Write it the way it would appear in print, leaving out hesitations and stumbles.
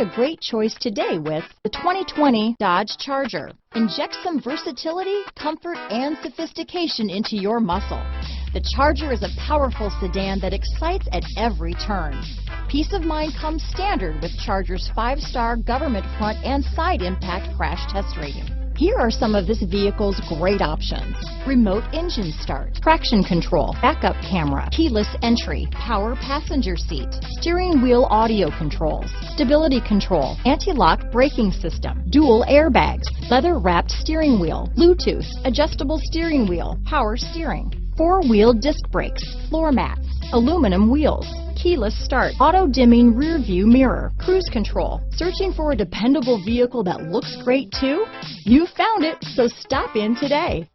a great choice today with the 2020 Dodge Charger. Inject some versatility, comfort, and sophistication into your muscle. The Charger is a powerful sedan that excites at every turn. Peace of mind comes standard with Charger's 5-star government front and side impact crash test rating. Here are some of this vehicle's great options: remote engine start, traction control, backup camera, keyless entry, power passenger seat, steering wheel audio controls, stability control, anti-lock braking system, dual airbags, leather-wrapped steering wheel, Bluetooth, adjustable steering wheel, power steering, 4-wheel disc brakes, floor mats, aluminum wheels, keyless start, auto-dimming rear view mirror, cruise control. Searching for a dependable vehicle that looks great too? You found it, so stop in today.